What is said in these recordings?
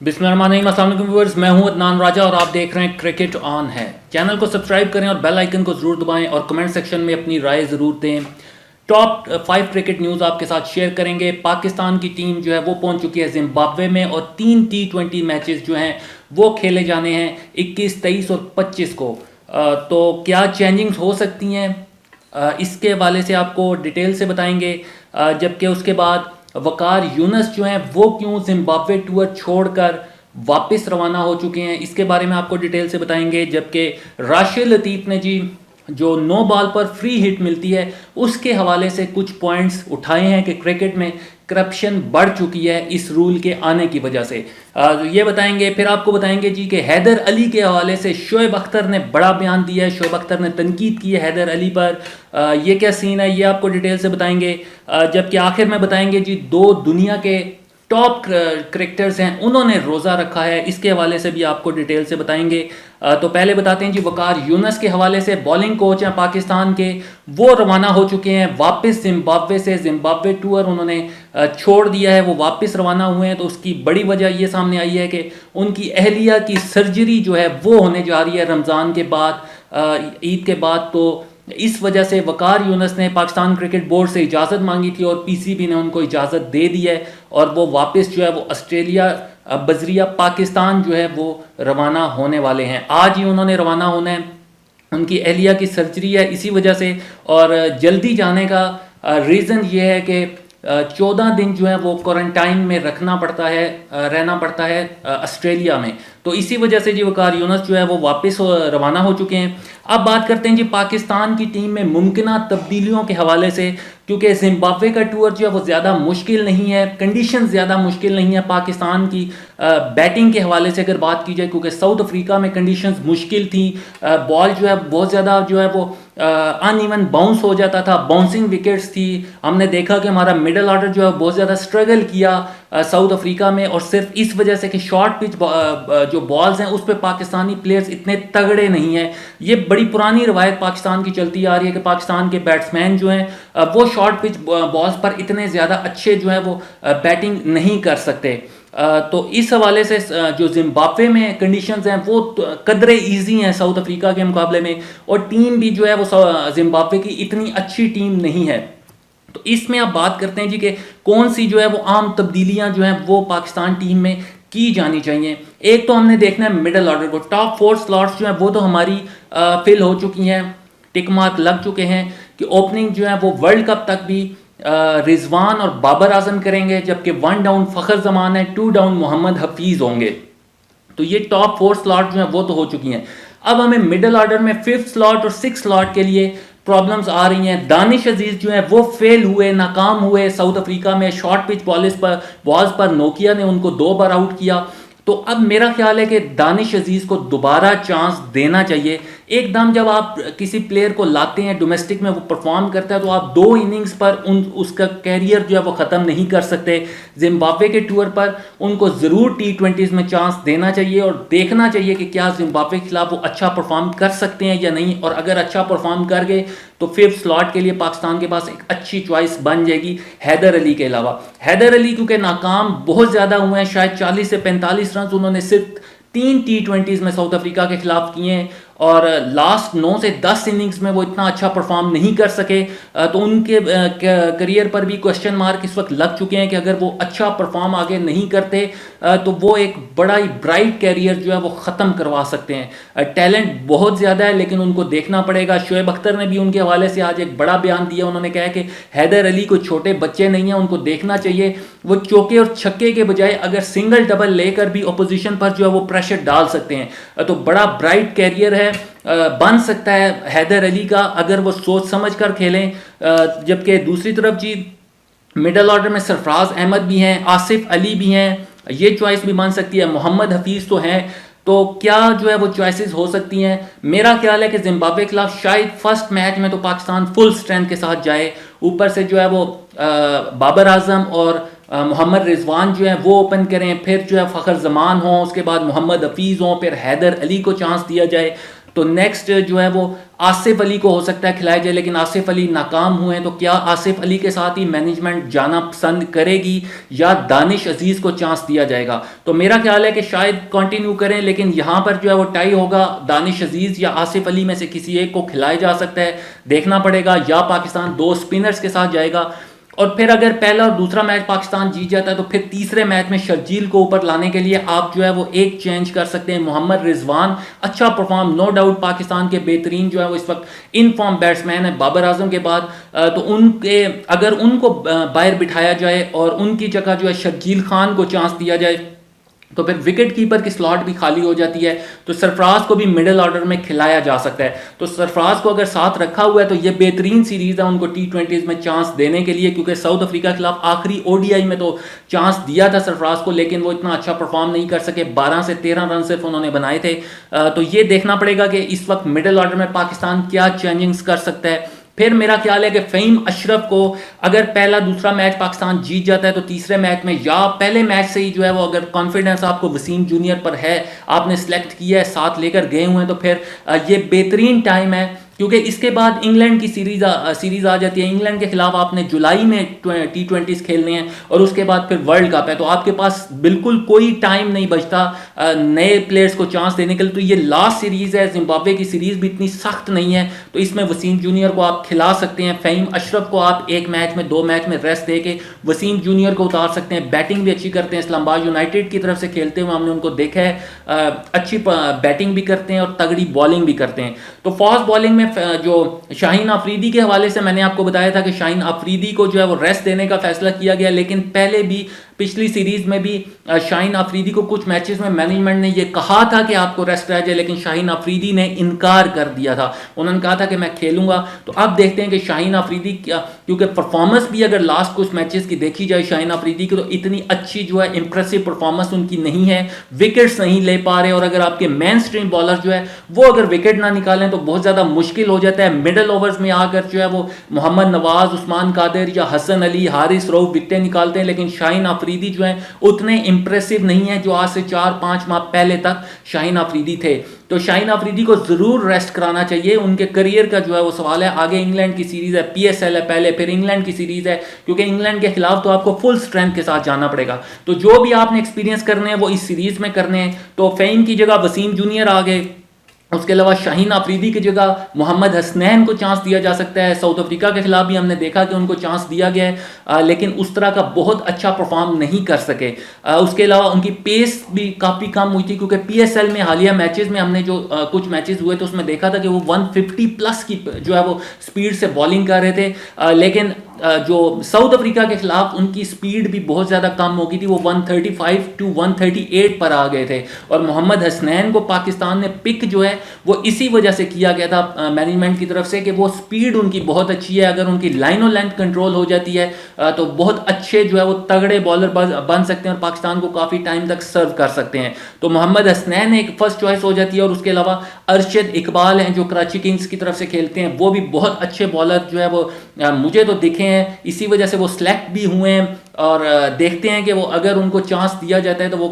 बिस्मिल्लाहिर्रहमानिर्रहीम, अस्सलाम वालेकुम व्यूअर्स, मैं हूं अदनान राजा और आप देख रहे हैं क्रिकेट ऑन है। चैनल को सब्सक्राइब करें और बेल आइकन को जरूर दबाएं और कमेंट सेक्शन में अपनी राय जरूर दें। टॉप 5 क्रिकेट न्यूज़ आपके साथ शेयर करेंगे। पाकिस्तान की टीम जो है वो पहुंच चुकी है जिम्बाब्वे में और 3 T20 मैचेस जो हैं वो खेले जाने हैं 21, 23 और 25 को। तो क्या चेंजिंग्स हो सकती हैं, इसके हवाले से आपको डिटेल से बताएंगे। जबकि उसके बाद वकार यूनस जो हैं वो क्यों जिम्बाब्वे टूर छोड़कर वापस रवाना हो चुके हैं, इसके बारे में आपको डिटेल से बताएंगे। जबकि राशिद लतीफ़ ने जी जो 9 बॉल पर फ्री हिट मिलती है उसके हवाले से कुछ पॉइंट्स उठाए हैं कि क्रिकेट में करप्शन बढ़ चुकी है इस रूल के आने की वजह से। ये बताएंगे। फिर आपको बताएंगे जी कि हैदर अली के हवाले से शोएब अख्तर ने बड़ा बयान दिया है। शोएब अख्तर ने तनकीद की है हैदर अली पर। ये क्या सीन है, ये आपको डिटेल से बताएंगे। जबकि आखिर में बताएंगे जी 2 दुनिया के टॉप क्रिकेटर्स हैं उन्होंने रोज़ा रखा है, इसके हवाले से भी आपको डिटेल से बताएंगे। तो पहले बताते हैं जी वकार यूनस के हवाले से। बॉलिंग कोच हैं पाकिस्तान के, वो रवाना हो चुके हैं वापस जिम्बाब्वे से। जिम्बाब्वे टूर उन्होंने छोड़ दिया है, वो वापस रवाना हुए हैं। तो उसकी बड़ी वजह ये सामने आई है कि उनकी अहलिया की सर्जरी जो है वो होने जा रही है रमज़ान के बाद, ईद के बाद। तो इस वजह से वकार यूनस ने पाकिस्तान क्रिकेट बोर्ड से इजाज़त मांगी थी और पीसीबी ने उनको इजाज़त दे दी है और वो वापस जो है वो ऑस्ट्रेलिया बजरिया पाकिस्तान जो है वो रवाना होने वाले हैं। आज ही उन्होंने रवाना होना है, उनकी अहलिया की सर्जरी है इसी वजह से। और जल्दी जाने का रीज़न ये है कि 14 दिन जो है वो क्वारंटाइन में रहना पड़ता है ऑस्ट्रेलिया में। तो इसी वजह से जी वकार यूनस जो है वो वापस रवाना हो चुके हैं। अब बात करते हैं जी पाकिस्तान की टीम में मुमकिन तब्दीलियों के हवाले से, क्योंकि जिम्बाब्वे का टूर जो है वो ज़्यादा मुश्किल नहीं है, कंडीशन ज़्यादा मुश्किल नहीं है पाकिस्तान की बैटिंग के हवाले से अगर बात की जाए, क्योंकि साउथ अफ्रीका में कंडीशंस मुश्किल थी। बॉल जो है बहुत ज़्यादा जो है वो अनइवन बाउंस हो जाता था, बाउंसिंग विकेट्स थी। हमने देखा कि हमारा मिडल ऑर्डर जो है बहुत ज़्यादा स्ट्रगल किया साउथ अफ्रीका में, और सिर्फ इस वजह से कि शॉर्ट पिच जो बॉल्स हैं उस पर पाकिस्तानी प्लेयर्स इतने तगड़े नहीं हैं। ये बड़ी पुरानी रवायत पाकिस्तान की चलती आ रही है कि पाकिस्तान के बैट्समैन जो हैं वो शॉर्ट पिच बॉल्स पर इतने ज़्यादा अच्छे जो है वो बैटिंग नहीं कर सकते। तो इस हवाले से जो जिम्बाब्वे में कंडीशंस हैं वो कदरे इजी हैं साउथ अफ्रीका के मुकाबले में, और टीम भी जो है वो जिम्बाब्वे की इतनी अच्छी टीम नहीं है। तो इसमें आप बात करते हैं जी कि कौन सी जो है वो आम तब्दीलियां जो हैं वो पाकिस्तान टीम में की जानी चाहिए। एक तो हमने देखना है मिडल ऑर्डर को। टॉप 4 स्लॉट्स जो हैं वो तो हमारी फिल हो चुकी हैं, टिक मार्क लग चुके हैं कि ओपनिंग जो है वो वर्ल्ड कप तक भी रिजवान और बाबर आजम करेंगे, जबकि 1 डाउन फ़खर जमान है, 2 डाउन मोहम्मद हफीज़ होंगे। तो ये टॉप 4 स्लॉट जो हैं वो तो हो चुकी हैं। अब हमें मिडल ऑर्डर में 5th स्लॉट और 6th स्लॉट के लिए प्रॉब्लम्स आ रही हैं। दानिश अजीज जो है वो फेल हुए, नाकाम हुए साउथ अफ्रीका में। शॉर्ट पिच बॉल्स पर नोकिया ने उनको 2 बार आउट किया। तो अब मेरा ख्याल है कि दानिश अजीज को दोबारा चांस देना चाहिए। एकदम जब आप किसी प्लेयर को लाते हैं डोमेस्टिक में, वो परफॉर्म करता है, तो आप 2 इनिंग्स पर उसका कैरियर जो है वो ख़त्म नहीं कर सकते। जिम्बाब्वे के टूर पर उनको ज़रूर T20s में चांस देना चाहिए और देखना चाहिए कि क्या जिम्बाब्वे के खिलाफ वो अच्छा परफॉर्म कर सकते हैं या नहीं। और अगर अच्छा परफॉर्म कर गए तो 5th स्लॉट के लिए पाकिस्तान के पास एक अच्छी चॉइस बन जाएगी हैदर अली के अलावा। हैदर अली क्योंकि नाकाम बहुत ज़्यादा हुए हैं, शायद 40 से 45 रन उन्होंने सिर्फ 3 T20s में साउथ अफ्रीका के खिलाफ किए हैं, और लास्ट 9 से 10 इनिंग्स में वो इतना अच्छा परफॉर्म नहीं कर सके। तो उनके करियर पर भी क्वेश्चन मार्क इस वक्त लग चुके हैं कि अगर वो अच्छा परफॉर्म आगे नहीं करते तो वो एक बड़ा ही ब्राइट कैरियर जो है वो ख़त्म करवा सकते हैं। टैलेंट बहुत ज़्यादा है लेकिन उनको देखना पड़ेगा। शोएब अख्तर ने भी उनके हवाले से आज एक बड़ा बयान दिया। उन्होंने कहा कि हैदर अली को छोटे बच्चे नहीं हैं, उनको देखना चाहिए। वो चौके और छक्के के बजाय अगर सिंगल डबल लेकर भी अपोजिशन पर जो है वो प्रेशर डाल सकते हैं। तो बड़ा ब्राइट कैरियर है, बन सकता है हैदर अली का अगर वो सोच समझ कर खेलें। जबकि दूसरी तरफ जी मिडल ऑर्डर में सरफराज अहमद भी हैं, आसिफ अली भी हैं, ये चॉइस भी बन सकती है। मोहम्मद हफीज़ तो हैं। तो क्या जो है वो चॉइसेस हो सकती हैं। मेरा ख्याल है कि जिम्बाब्वे के खिलाफ शायद फर्स्ट मैच में तो पाकिस्तान फुल स्ट्रेंथ के साथ जाए, ऊपर से जो है वो बाबर आजम और मोहम्मद रिजवान जो है वो ओपन करें, फिर जो है फ़खर जमान हो, उसके बाद मोहम्मद हफीज़ हो, फिर हैदर अली को चांस दिया जाए। तो नेक्स्ट जो है वो आसिफ अली को हो सकता है खिलाया जाए, लेकिन आसिफ अली नाकाम हुए हैं, तो क्या आसिफ अली के साथ ही मैनेजमेंट जाना पसंद करेगी या दानिश अजीज को चांस दिया जाएगा? तो मेरा ख्याल है कि शायद कंटिन्यू करें, लेकिन यहां पर जो है वो टाई होगा, दानिश अजीज या आसिफ अली में से किसी एक को खिलाया जा सकता है, देखना पड़ेगा। या पाकिस्तान 2 स्पिनर्स के साथ जाएगा, और फिर अगर पहला और दूसरा मैच पाकिस्तान जीत जाता है तो फिर तीसरे मैच में शर्जील को ऊपर लाने के लिए आप जो है वो एक चेंज कर सकते हैं। मोहम्मद रिजवान अच्छा परफॉर्म, नो डाउट पाकिस्तान के बेहतरीन जो है वो इस वक्त इन फॉर्म बैट्समैन है बाबर आजम के बाद, तो उनके अगर उनको बाहर बिठाया जाए और उनकी जगह जो है शर्जील खान को चांस दिया जाए तो फिर विकेट कीपर की स्लॉट भी खाली हो जाती है, तो सरफराज को भी मिडिल ऑर्डर में खिलाया जा सकता है। तो सरफराज को अगर साथ रखा हुआ है तो ये बेहतरीन सीरीज है उनको T20 में चांस देने के लिए, क्योंकि साउथ अफ्रीका के खिलाफ आखिरी ODI में तो चांस दिया था सरफराज को, लेकिन वो इतना अच्छा परफॉर्म नहीं कर सके, 12 से 13 रन सिर्फ उन्होंने बनाए थे। तो ये देखना पड़ेगा कि इस वक्त मिडिल ऑर्डर में पाकिस्तान क्या चेंजिंग्स कर सकता है। फिर मेरा ख्याल है कि फ़हीम अशरफ को अगर पहला दूसरा मैच पाकिस्तान जीत जाता है तो तीसरे मैच में या पहले मैच से ही जो है वो अगर कॉन्फिडेंस आपको वसीम जूनियर पर है, आपने सेलेक्ट किया है, साथ लेकर गए हुए हैं, तो फिर ये बेहतरीन टाइम है, क्योंकि इसके बाद इंग्लैंड की सीरीज आ जाती है। इंग्लैंड के खिलाफ आपने जुलाई में T20s खेलने हैं और उसके बाद फिर वर्ल्ड कप है, तो आपके पास बिल्कुल कोई टाइम नहीं बचता नए प्लेयर्स को चांस देने के लिए। तो ये लास्ट सीरीज है, जिम्बाब्वे की सीरीज भी इतनी सख्त नहीं है, तो इसमें वसीम जूनियर को आप खिला सकते हैं। फ़हीम अशरफ को आप एक मैच में 2 मैच में रेस्ट दे के वसीम जूनियर को उतार सकते हैं। बैटिंग भी अच्छी करते हैं, इस्लामाबाद यूनाइटेड की तरफ से खेलते हुए हमने उनको देखा है, अच्छी बैटिंग भी करते हैं और तगड़ी बॉलिंग भी करते हैं। तो फास्ट बॉलिंग में जो शाहीन अफरीदी के हवाले से मैंने आपको बताया था कि शाहीन अफरीदी को जो है वो रेस्ट देने का फैसला किया गया, लेकिन पहले भी पिछली सीरीज में भी शाहीन अफरीदी को कुछ मैचेस में मैनेजमेंट ने ये कहा था कि आपको रेस्ट रह जाए, लेकिन शाहीन अफरीदी ने इनकार कर दिया था। उन्होंने कहा था कि मैं खेलूंगा। तो अब देखते हैं कि शाहीन अफरीदी क्योंकि परफॉर्मेंस भी अगर लास्ट कुछ मैचेस की देखी जाए शाहीन अफरीदी की, तो इतनी अच्छी जो है इंप्रेसिव परफॉर्मेंस उनकी नहीं है, विकेट्स नहीं ले पा रहे, और अगर आपके मेन स्ट्रीम बॉलर जो है वो अगर विकेट ना निकालें तो बहुत ज़्यादा मुश्किल हो जाता है। मिडल ओवर्स में आकर जो है वो मोहम्मद नवाज, उस्मान कादिर या हसन अली, हारिस रऊफ विकेटें निकालते हैं, लेकिन शाहीन अफरीदी जो है उतने इंप्रेसिव नहीं है जो आज से 4-5 माह पहले तक शाहीन अफरीदी थे। तो शाहीन अफरीदी को जरूर रेस्ट कराना चाहिए। उनके करियर का जो है वो सवाल है। आगे इंग्लैंड की सीरीज है, PSL है पहले, फिर इंग्लैंड की सीरीज है, क्योंकि इंग्लैंड के खिलाफ तो आपको फुल स्ट्रेंथ के साथ जाना पड़ेगा। तो जो भी आपने एक्सपीरियंस करने हैं वो इस सीरीज में करने हैं। तो फ़हीम की जगह वसीम जूनियर आ गए, उसके अलावा शाहीन अफरीदी की जगह मोहम्मद हसनैन को चांस दिया जा सकता है। साउथ अफ्रीका के खिलाफ भी हमने देखा कि उनको चांस दिया गया है, लेकिन उस तरह का बहुत अच्छा परफॉर्म नहीं कर सके। उसके अलावा उनकी पेस भी काफ़ी कम हुई थी, क्योंकि PSL में हालिया मैचेस में हमने जो कुछ मैचेस हुए तो उसमें देखा था कि वो 150 प्लस की जो है वो स्पीड से बॉलिंग कर रहे थे, लेकिन जो साउथ अफ्रीका के खिलाफ उनकी स्पीड भी बहुत ज़्यादा कम हो गई थी, वो 135 to 138 पर आ गए थे। और मोहम्मद हसनैन को पाकिस्तान ने पिक जो है वो इसी वजह से किया गया था मैनेजमेंट की तरफ से कि वो स्पीड उनकी बहुत अच्छी है, अगर उनकी लाइन और लेंथ कंट्रोल हो जाती है तो बहुत अच्छे जो है वो तगड़े बॉलर बन सकते हैं और पाकिस्तान को काफ़ी टाइम तक सर्व कर सकते हैं। तो मोहम्मद हसनैन एक फर्स्ट चॉइस हो जाती है, और उसके अलावा अरशद इकबाल हैं जो कराची किंग्स की तरफ से खेलते हैं, वो भी बहुत अच्छे बॉलर जो है वो मुझे तो दिखे हैं, इसी वजह से वो सिलेक्ट भी हुए हैं। और देखते हैं कि वो अगर उनको चांस दिया जाता है तो वो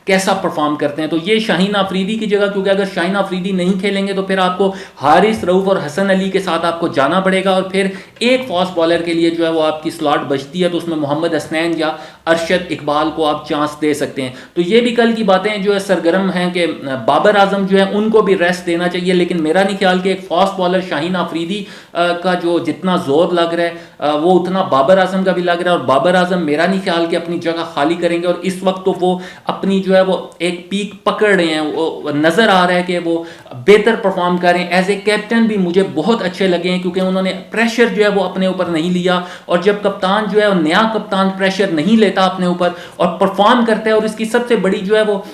कैसा परफॉर्म करते हैं। तो ये शाहीन अफरीदी की जगह, क्योंकि अगर शाहीन अफरीदी नहीं खेलेंगे तो फिर आपको हारिस रऊफ और हसन अली के साथ आपको जाना पड़ेगा, और फिर एक फास्ट बॉलर के लिए जो है वो आपकी स्लॉट बचती है, तो उसमें मोहम्मद हसनैन या अरशद इकबाल को आप चांस दे सकते हैं। तो ये भी कल की बातें जो है सरगर्म हैं कि बाबर आजम जो है उनको भी रेस्ट देना चाहिए, लेकिन मेरा नहीं ख्याल कि एक फास्ट बॉलर शाहीन अफरीदी का जो जितना जोर लग रहा है वो उतना बाबर आजम का भी लग रहा है। और बाबर आजम मेरा नहीं ख्याल कि अपनी जगह खाली करेंगे, और इस वक्त तो वो अपनी जो है वो एक पीक पकड़ रहे हैं, वो नजर आ रहा है कि वो बेहतर परफॉर्म कर रहे हैं। एज ए कैप्टन भी मुझे बहुत अच्छे लगे हैं, क्योंकि उन्होंने प्रेशर जो है वो अपने ऊपर नहीं लिया, और जब कप्तान जो है वो नया कप्तान प्रेशर नहीं लेता अपने ऊपर और परफॉर्म करता है, और इसकी सबसे बड़ी जो है वो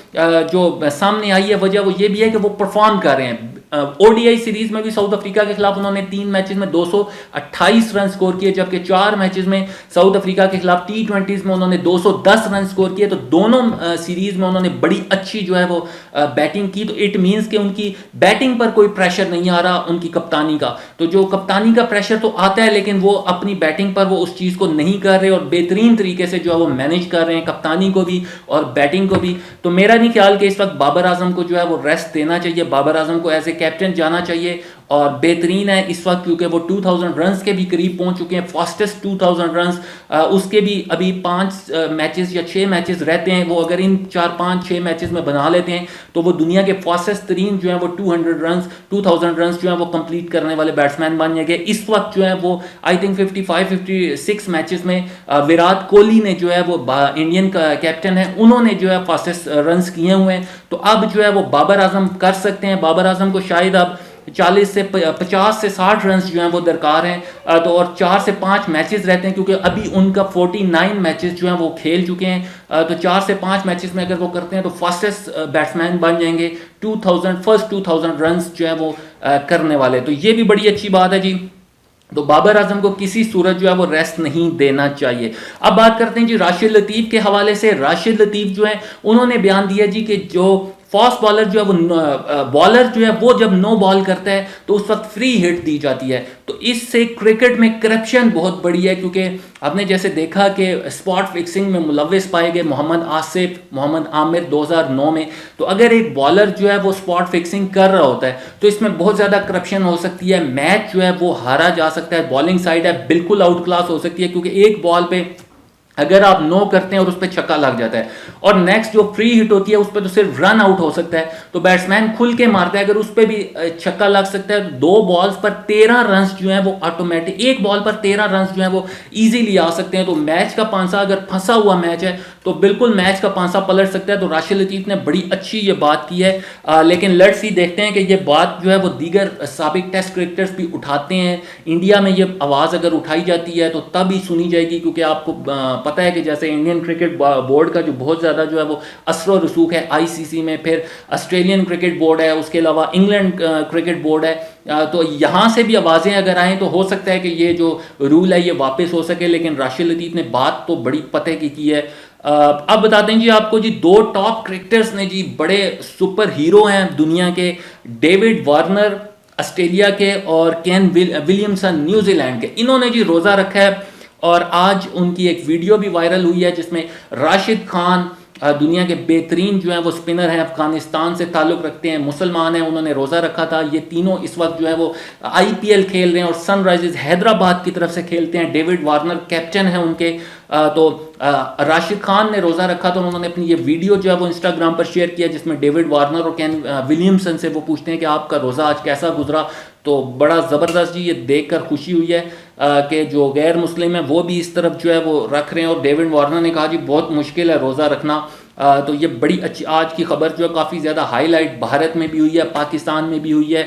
जो सामने आई है वजह वो ये भी है कि वो परफॉर्म कर रहे हैं। ODI सीरीज में भी साउथ अफ्रीका के खिलाफ उन्होंने 3 मैचेस में 228 रन स्कोर किए, जबकि 4 मैचेस में साउथ अफ्रीका के खिलाफ T20s में उन्होंने 210 रन स्कोर किए। तो दोनों सीरीज में उन्होंने बड़ी अच्छी जो है वो बैटिंग की। तो इट मींस कि उनकी बैटिंग पर कोई प्रेशर नहीं आ रहा उनकी कप्तानी का। तो जो कप्तानी का प्रेशर तो आता है, लेकिन वो अपनी बैटिंग पर वो उस चीज़ को नहीं कर रहे, और बेहतरीन तरीके से जो है वो मैनेज कर रहे हैं कप्तानी को भी और बैटिंग को भी। तो मेरा नहीं ख्याल कि इस वक्त बाबर आजम को जो है वो रेस्ट देना चाहिए। बाबर आजम को एज ए कैप्टन जाना चाहिए और बेहतरीन है इस वक्त क्योंकि वो 2000 रन्स के भी करीब पहुंच चुके हैं, फास्टेस्ट 2000 रन्स। उसके भी अभी 5 मैचेस या 6 मैचेस रहते हैं, वो अगर इन 4-5-6 मैचेस में बना लेते हैं तो वो दुनिया के फास्टेस्ट तरीन जो है वो 2000 रन्स जो है वो कंप्लीट करने वाले बैट्समैन बन जाएंगे। इस वक्त जो है वो आई थिंक 55-56 मैचेस में विराट कोहली ने जो है वो इंडियन कैप्टन है, उन्होंने जो है फास्टेस्ट रन्स किए हुए हैं। तो अब जो है वो बाबर आजम कर सकते हैं। बाबर आजम को शायद अब 50 से 60 रन्स जो हैं वो दरकार हैं। तो और 4 से 5 मैचेस रहते हैं क्योंकि अभी उनका 49 मैचेस जो हैं वो खेल चुके हैं। तो 4 से 5 मैचेस में अगर वो करते हैं तो फास्टेस्ट बैट्समैन बन जाएंगे। 2000 रन्स जो है वो करने वाले, तो ये भी बड़ी अच्छी बात है जी। तो बाबर आजम को किसी सूरत जो है वो रेस्ट नहीं देना चाहिए। अब बात करते हैं जी राशिद लतीफ के हवाले से। राशिद लतीफ जो है उन्होंने बयान दिया जी कि जो फास्ट बॉलर जो है वो बॉलर जो है वो जब नो बॉल करता है तो उस वक्त फ्री हिट दी जाती है। तो इससे क्रिकेट में करप्शन बहुत बड़ी है क्योंकि आपने जैसे देखा कि स्पॉट फिक्सिंग में मुलविस पाए गए मोहम्मद आसिफ, मोहम्मद आमिर 2009 में। तो अगर एक बॉलर जो है वो स्पॉट फिक्सिंग कर रहा होता है तो इसमें बहुत ज़्यादा करप्शन हो सकती है, मैच जो है वो हारा जा सकता है। बॉलिंग साइड है बिल्कुल आउट क्लास हो सकती है क्योंकि एक बॉल पे अगर आप नो करते हैं और उस पर छक्का लग जाता है और नेक्स्ट जो फ्री हिट होती है उस पर तो सिर्फ रन आउट हो सकता है। तो बैट्समैन खुल के मारता है, अगर उस पर भी छक्का लग सकता है। 2 बॉल्स पर 13 रन जो है वो ऑटोमेटिक, एक बॉल पर 13 रन जो है वो इजीली आ सकते हैं। तो मैच का पांसा अगर फंसा हुआ मैच है तो बिल्कुल मैच का पांसा पलट सकता है। तो राशिद लतीफ ने बड़ी अच्छी ये बात की है। लेकिन लेट्स सी, देखते हैं कि ये बात जो है वो दीगर साबिक टेस्ट क्रिकेटर्स भी उठाते हैं। इंडिया में ये आवाज़ अगर उठाई जाती है तो तब ही सुनी जाएगी क्योंकि आपको पता है कि जैसे इंडियन क्रिकेट बोर्ड का जो बहुत ज़्यादा जो है वो असर रसूख है आईसीसी में, फिर ऑस्ट्रेलियन क्रिकेट बोर्ड है, उसके अलावा इंग्लैंड क्रिकेट बोर्ड है। तो यहाँ से भी आवाज़ें अगर आएँ तो हो सकता है कि ये जो रूल है ये वापस हो सके। लेकिन राशिद लतीफ़ ने बात तो बड़ी पते की है। अब बताते हैं जी आपको जी 2 टॉप क्रिकेटर्स ने जी, बड़े सुपर हीरो हैं दुनिया के, डेविड वार्नर ऑस्ट्रेलिया के और केन विलियमसन न्यूजीलैंड के। इन्होंने जी रोज़ा रखा है और आज उनकी एक वीडियो भी वायरल हुई है जिसमें राशिद खान, दुनिया के बेहतरीन जो है वो स्पिनर हैं, अफगानिस्तान से ताल्लुक़ रखते हैं, मुसलमान हैं, उन्होंने रोज़ा रखा था। ये तीनों इस वक्त जो है वो आईपीएल खेल रहे हैं और सनराइजर्स हैदराबाद की तरफ से खेलते हैं। डेविड वार्नर कैप्टन है उनके। तो राशिद खान ने रोज़ा रखा तो उन्होंने अपनी ये वीडियो जो है वो इंस्टाग्राम पर शेयर किया जिसमें डेविड वार्नर और केन विलियमसन से वो पूछते हैं कि आपका रोज़ा आज कैसा गुजरा। तो बड़ा ज़बरदस्त जी ये देखकर खुशी हुई है कि जो गैर मुस्लिम है वो भी इस तरफ जो है वो रख रहे हैं। और डेविड वार्नर ने कहा जी बहुत मुश्किल है रोज़ा रखना। तो ये बड़ी अच्छी आज की खबर जो है काफ़ी ज़्यादा हाईलाइट भारत में भी हुई है, पाकिस्तान में भी हुई है।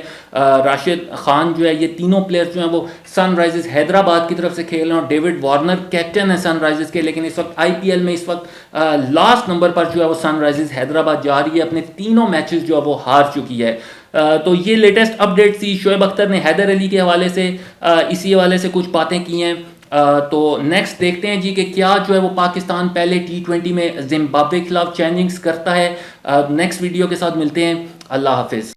राशिद खान जो है, ये तीनों प्लेयर्स जो हैं वो सनराइजर्स हैदराबाद की तरफ से खेल रहे हैं और डेविड वार्नर कैप्टन है सनराइजर्स के। लेकिन इस वक्त आईपीएल में इस वक्त लास्ट नंबर पर जो है वो सनराइजर्स हैदराबाद जा रही है, अपने तीनों मैचेस जो है वो हार चुकी है। तो ये लेटेस्ट अपडेट थी। शोएब अख्तर ने हैदर अली के हवाले से इसी हवाले से कुछ बातें की हैं। तो नेक्स्ट देखते हैं जी कि क्या जो है वो पाकिस्तान पहले T20 में जिम्बाब्वे के खिलाफ चेंजिंग्स करता है। नेक्स्ट वीडियो के साथ मिलते हैं। अल्लाह हाफिज़।